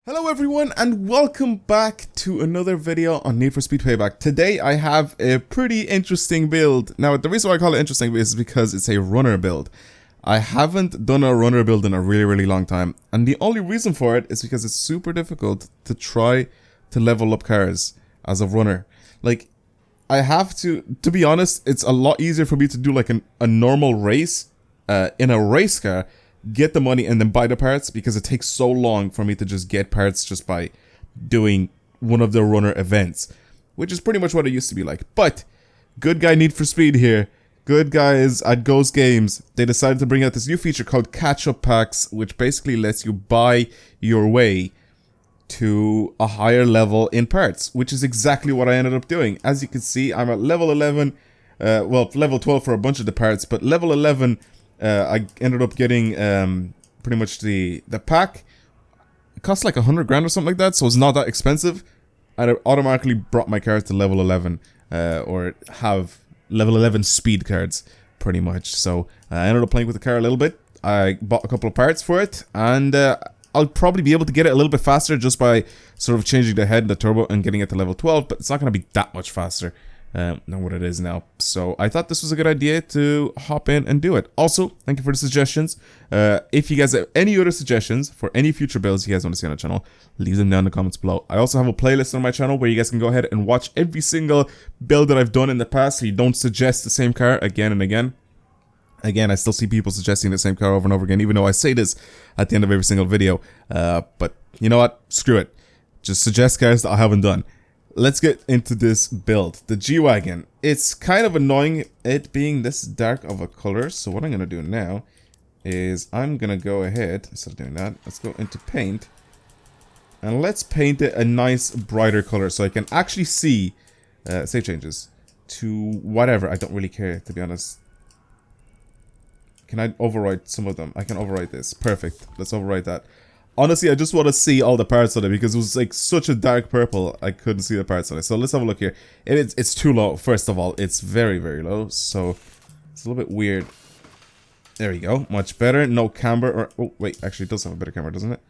Hello everyone and welcome back to another video on Need for Speed Payback. Today I have a pretty interesting build. Now the reason why I call it interesting is because it's a runner build. I haven't done a runner build in a really long time, and the only reason for it is because it's super difficult to try to level up cars as a runner. Like, I have to be honest, it's a lot easier for me to do like a normal race in a race car, get the money and then buy the parts, because it takes so long for me to just get parts just by doing one of the runner events, which is pretty much what it used to be like. But good guy Need for Speed here, good guys at Ghost Games, they decided to bring out this new feature called Ketchup Packs, which basically lets you buy your way to a higher level in parts, which is exactly what I ended up doing. As you can see, I'm at level 11, well, level 12 for a bunch of the parts, but level 11, I ended up getting pretty much the pack. It costs like 100 grand or something like that, so it's not that expensive. And it automatically brought my car to level 11, or have level 11 speed cards, pretty much. So I ended up playing with the car a little bit. I bought a couple of parts for it, and I'll probably be able to get it a little bit faster just by sort of changing the head and the turbo and getting it to level 12, but it's not going to be that much faster than what it is now. So I thought this was a good idea to hop in and do it. Also, thank you for the suggestions. If you guys have any other suggestions for any future builds you guys want to see on the channel, leave them down in the comments below. I also have a playlist on my channel where you guys can go ahead and watch every single build that I've done in the past, so you don't suggest the same car again and again. Again, I still see people suggesting the same car over and over again, even though I say this at the end of every single video. But you know what? Screw it. Just suggest cars that I haven't done. Let's get into this build. The G-Wagon. It's kind of annoying it being this dark of a color. So what I'm going to do now is I'm going to go ahead, instead of doing that, let's go into paint. And let's paint it a nice brighter color so I can actually see, save changes to whatever. I don't really care, to be honest. Can I overwrite some of them? I can overwrite this. Perfect. Let's overwrite that. Honestly, I just want to see all the parts on it because it was like such a dark purple, I couldn't see the parts on it. So let's have a look here. It's too low, first of all. It's very low, so it's a little bit weird. There we go. Much better. No camber. Or, oh, wait. Actually, it does have a better camera, doesn't it?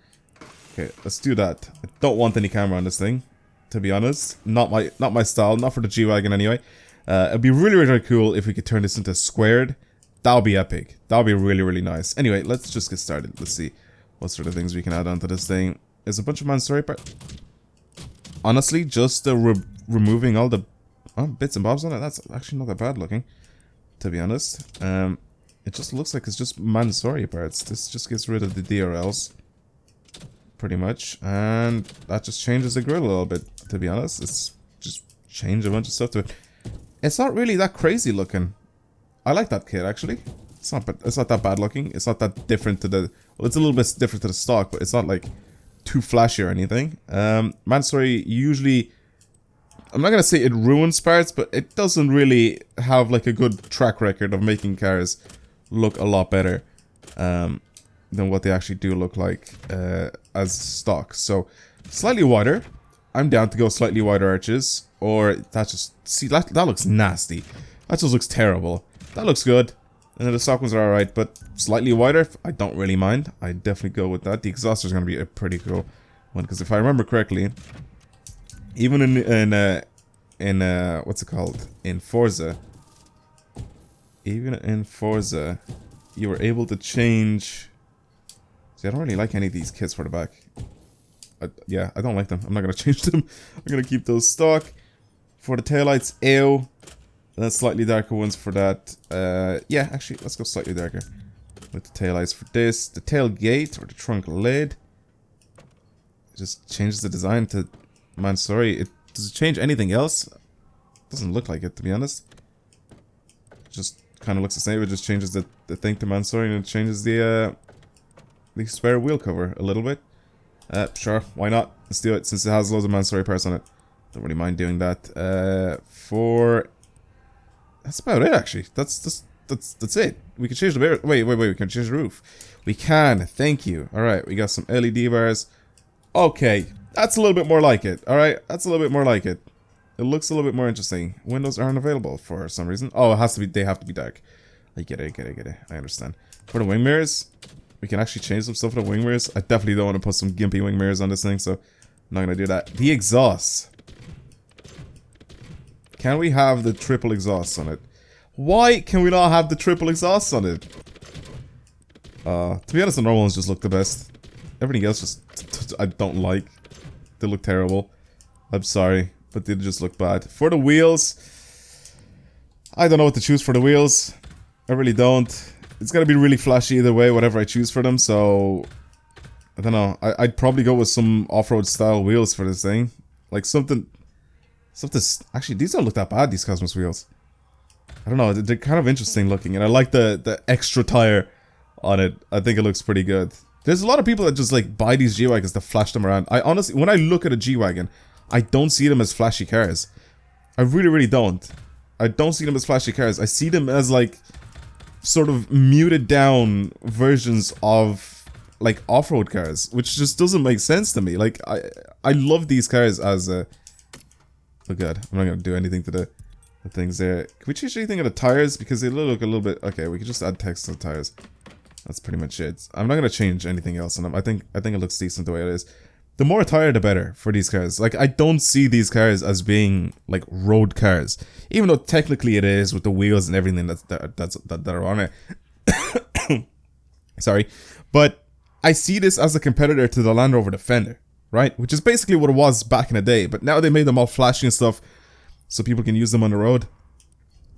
Okay, let's do that. I don't want any camera on this thing, to be honest. Not my style. Not for the G-Wagon anyway. It'd be really cool if we could turn this into squared. That would be epic. That would be really nice. Anyway, let's just get started. Let's see what sort of things we can add onto this thing. There's a bunch of man-story parts. Honestly, just removing all the bits and bobs on it, that's actually not that bad looking, to be honest. It just looks like it's just man-story parts. This just gets rid of the DRLs, pretty much. And that just changes the grill a little bit, to be honest. It's just changed a bunch of stuff to it. It's not really that crazy looking. I like that kit, actually. It's not that bad looking. It's not that different to the... Well, it's a little bit different to the stock, but it's not like too flashy or anything. Man-story usually... I'm not going to say it ruins parts, but it doesn't really have like a good track record of making cars look a lot better than what they actually do look like as stock. So, slightly wider. I'm down to go slightly wider arches. Or that just... See, that looks nasty. That just looks terrible. That looks good. And then the stock ones are alright, but slightly wider, I don't really mind. I definitely go with that. The exhauster is going to be a pretty cool one, because if I remember correctly, even in what's it called? In Forza, even in Forza, you were able to change... See, I don't really like any of these kits for the back. Yeah, I don't like them. I'm not going to change them. I'm going to keep those stock. For the taillights, ew. And then slightly darker ones for that. Yeah, actually, let's go slightly darker with the taillights for this. The tailgate, or the trunk lid, just changes the design to... Man, sorry. Does it change anything else? Doesn't look like it, to be honest. Just kind of looks the same. It just changes the thing to Mansory, and it changes the spare wheel cover a little bit. Sure, why not? Let's do it, since it has loads of Mansory parts on it. Don't really mind doing that. That's about it, actually. That's it. We can change the bear. Wait. We can change the roof. We can. Thank you. All right. We got some LED bars. Okay, that's a little bit more like it. All right, that's a little bit more like it. It looks a little bit more interesting. Windows aren't available for some reason. Oh, it has to be. They have to be dark. I get it. I understand. For the wing mirrors, we can actually change some stuff with the wing mirrors. I definitely don't want to put some gimpy wing mirrors on this thing, so I'm not going to do that. The exhaust. Can we have the triple exhaust on it? Why can we not have the triple exhaust on it? To be honest, the normal ones just look the best. Everything else just, I don't like. They look terrible. I'm sorry, but they just look bad. For the wheels, I don't know what to choose for the wheels. I really don't. It's gonna be really flashy either way, whatever I choose for them, so... I don't know. I'd probably go with some off-road style wheels for this thing. Like something... Actually, these don't look that bad, these Cosmos wheels. I don't know, they're kind of interesting looking, and I like the extra tire on it. I think it looks pretty good. There's a lot of people that just like buy these G-Wagons to flash them around. I honestly, when I look at a G-Wagon, I don't see them as flashy cars. I really, really don't. I don't see them as flashy cars. I see them as like sort of muted down versions of like off-road cars, which just doesn't make sense to me. Like I love these cars as a... Oh god, I'm not gonna do anything to the things there. Can we change anything on the tires? Because they look a little bit... Okay, we can just add text to the tires. That's pretty much it. I'm not gonna change anything else on them. I think it looks decent the way it is. The more tire, the better for these cars. Like, I don't see these cars as being like road cars, even though technically it is with the wheels and everything that are on it. Sorry, but I see this as a competitor to the Land Rover Defender, right? Which is basically what it was back in the day. But now they made them all flashy and stuff, so people can use them on the road.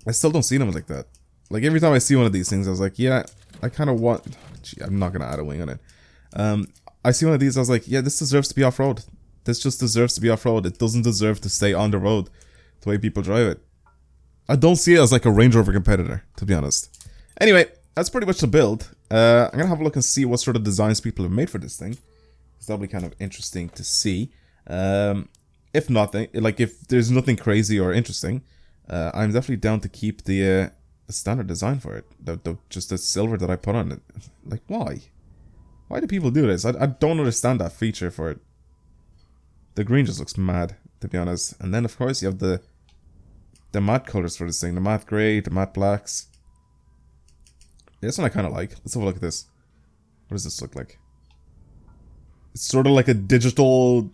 I still don't see them like that. Like, every time I see one of these things, I was like, yeah, I kind of want... Gee, I'm not going to add a wing on it. I see one of these, I was like, yeah, this deserves to be off-road. This just deserves to be off-road. It doesn't deserve to stay on the road the way people drive it. I don't see it as like a Range Rover competitor, to be honest. Anyway, that's pretty much the build. I'm going to have a look and see what sort of designs people have made for this thing. Because that'll be kind of interesting to see. If nothing, like if there's nothing crazy or interesting, I'm definitely down to keep the standard design for it. Just the silver that I put on it. Like, why? Why do people do this? I don't understand that feature for it. The green just looks mad, to be honest. And then, of course, you have the matte colors for this thing. The matte grey, the matte blacks. This one I kind of like. Let's have a look at this. What does this look like? It's sort of like a digital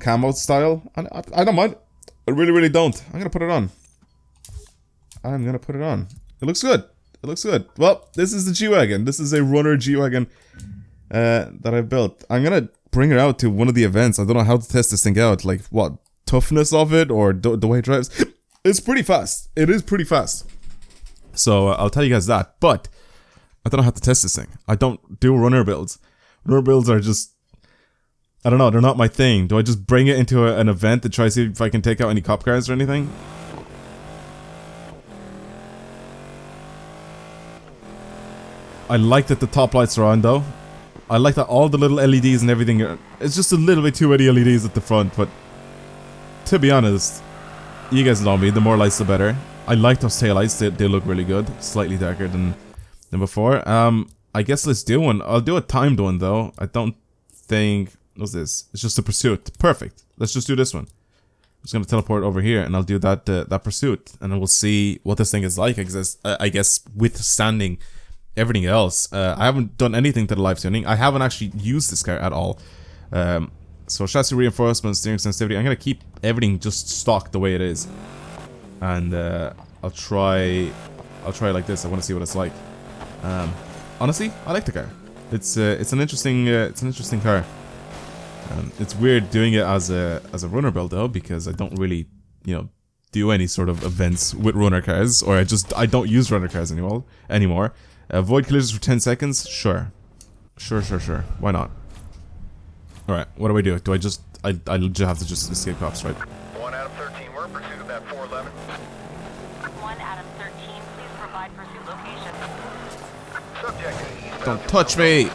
camo style. I don't mind. I really, really don't. I'm going to put it on. I'm going to put it on. It looks good. It looks good. Well, this is the G-Wagon. This is a runner G-Wagon that I built. I'm going to bring it out to one of the events. I don't know how to test this thing out. Like, what? Toughness of it or the way it drives? It's pretty fast. It is pretty fast. So, I'll tell you guys that. But, I don't know how to test this thing. I don't do runner builds. Runner builds are just... I don't know. They're not my thing. Do I just bring it into an event to try to see if I can take out any cop cars or anything? I like that the top lights are on though. I like that all the little LEDs and everything are... It's just a little bit too many LEDs at the front, but... To be honest, you guys know me, the more lights the better. I like those taillights, they look really good. Slightly darker than before. I guess let's do one. I'll do a timed one though. I don't think... What's this? It's just a pursuit. Perfect. Let's just do this one. I'm just gonna teleport over here and I'll do that pursuit. And then we'll see what this thing is like. I guess withstanding everything else. I haven't done anything to the live tuning. I haven't actually used this car at all. So chassis reinforcement, steering sensitivity. I'm gonna keep everything just stock the way it is. And I'll try like this. I want to see what it's like. Honestly, I like the car. It's an interesting car. It's weird doing it as a runner build though, because I don't really, do any sort of events with runner cars, or I don't use runner cars anymore. Avoid collisions for 10 seconds? Sure. Sure. Why not? Alright, what do I do? I just have to just escape cops, right? 1 out of 13, we're in pursuit of that 411. 1 out of 13, please provide pursuit location. Subject. Don't touch me!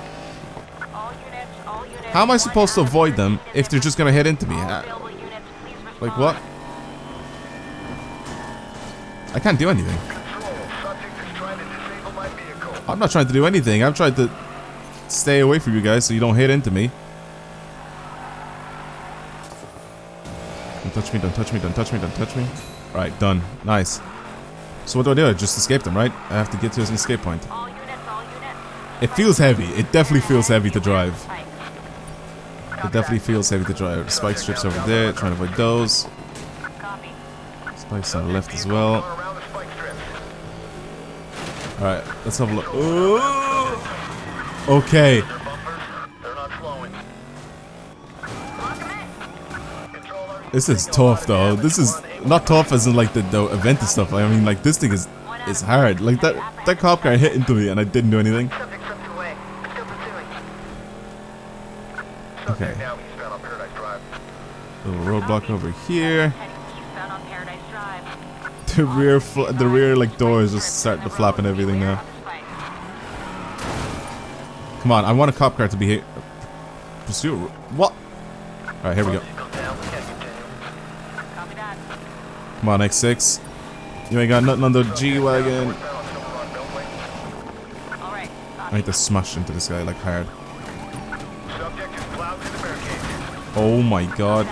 All units, How am I supposed to avoid them if they're just gonna hit into me? Like what? I can't do anything. Control, subject is trying to disable my vehicle. I'm not trying to do anything. I'm trying to stay away from you guys so you don't hit into me. Don't touch me, don't touch me, don't touch me, don't touch me. Alright, done. Nice. So what do? I just escape them, right? I have to get to an escape point. All units. It feels heavy. It definitely feels heavy to drive. It definitely feels heavy to drive. Spike strips over there. Trying to avoid those. Copy. Spikes on the left as well. Alright, let's have a look. Ooh. Okay. This is tough though. This is not tough as in like the event and stuff. I mean like this thing is hard. Like that cop car hit into me and I didn't do anything. Okay. Little roadblock over here. The rear like door is just starting to flap and everything now. Come on, I want a cop car to be here. Pursue. What? Alright, here we go. Come on, X6. You ain't got nothing on the G-Wagon. I need to smash into this guy like hard. Oh my god.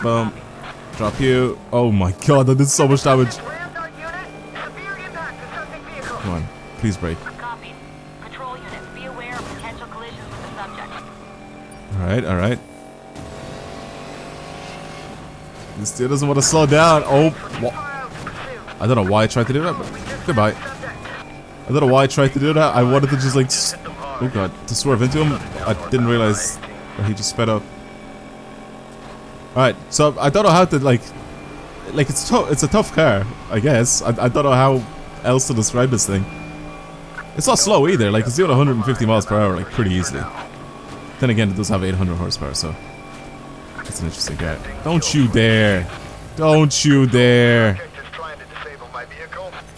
Boom. Drop you. Oh my god, that did so much damage. Come on, please brake. Alright, alright. This dude doesn't want to slow down. Oh, what? I don't know why I tried to do that, but goodbye. I don't know why I tried to do that. I wanted to just like, oh god, to swerve into him. I didn't realize that he just sped up. Alright, so I don't know how to like it's tough. It's a tough car, I guess. I don't know how else to describe this thing. It's not slow either. Like it's doing 150 miles per hour like pretty easily. Then again, it does have 800 horsepower, so it's an interesting car. Don't you dare! Don't you dare!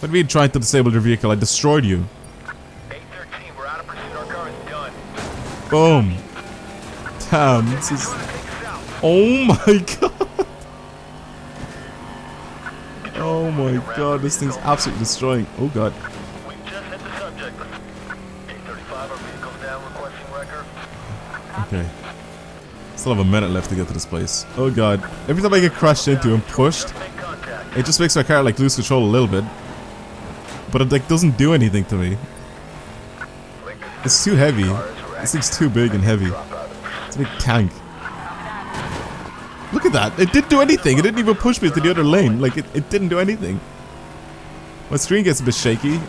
What do you mean trying to disable your vehicle? I destroyed you. Boom. Damn, this is... Oh my god! Oh my god, this thing's absolutely destroying. Oh god. Okay. Still have a minute left to get to this place. Oh god. Every time I get crashed into and pushed, it just makes my car like lose control a little bit. But it like doesn't do anything to me. It's too heavy. This thing's too big and heavy. It's a big tank. Look at that. It didn't do anything. It didn't even push me to the other lane. Like it didn't do anything. My screen gets a bit shaky.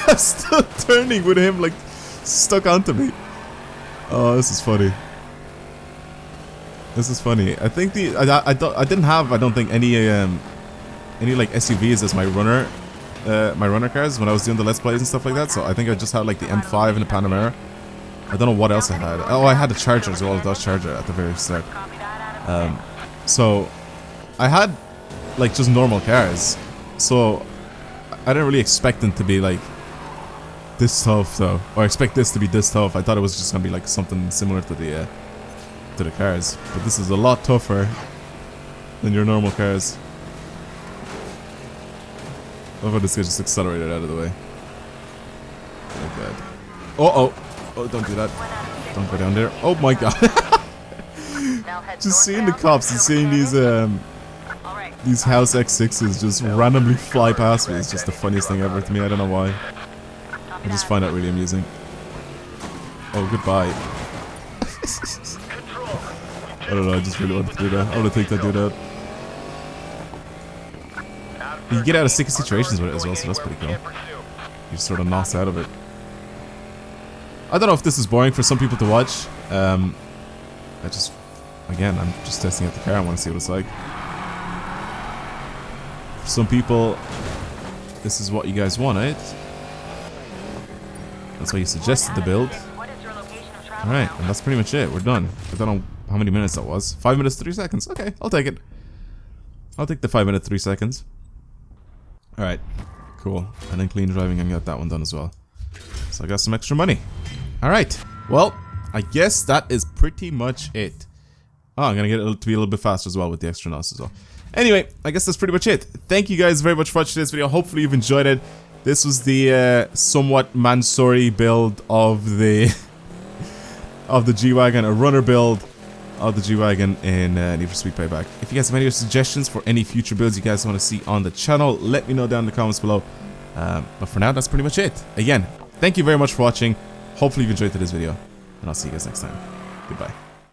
I'm still turning with him like stuck onto me. Oh, this is funny. This is funny. I think I didn't have I don't think any like SUVs as my runner cars when I was doing the Let's Plays and stuff like that. So I think I just had like the M5 and the Panamera. I don't know what else I had. Oh, I had the Charger as well, the Dodge Charger at the very start. So I had like just normal cars. So I didn't really expect them to be like this tough though, or expect this to be this tough. I thought it was just gonna be like something similar to the cars, but this is a lot tougher than your normal cars. I love how this guy just accelerated out of the way. Oh god. Oh, don't do that. Don't go down there. Oh my god. Just seeing the cops and seeing these House X6s just randomly fly past me is just the funniest thing ever to me. I don't know why. I just find that really amusing. Oh, goodbye. I don't know, I just really wanted to do that. I want to take that dude out. You get out of sticky situations with it as well, so that's pretty cool. You just sort of knock out of it. I don't know if this is boring for some people to watch. I'm just testing out the car. I want to see what it's like. For some people, this is what you guys want, right? That's why you suggested the build. Alright, and that's pretty much it. We're done. I don't know how many minutes that was. 5 minutes, 3 seconds. Okay, I'll take it. I'll take the 5 minutes, 3 seconds. Alright, cool. And then clean driving and got that one done as well. So I got some extra money. Alright, well, I guess that is pretty much it. Oh, I'm gonna get it to be a little bit faster as well with the extra NOS as well. Anyway, I guess that's pretty much it. Thank you guys very much for watching this video. Hopefully you've enjoyed it. This was the somewhat Mansory build of the G-Wagon, a runner build. of the G-Wagon in Need for Speed Payback. If you guys have any suggestions for any future builds you guys want to see on the channel, let me know down in the comments below. But for now, that's pretty much it. Again, thank you very much for watching. Hopefully you've enjoyed today's video, and I'll see you guys next time. Goodbye.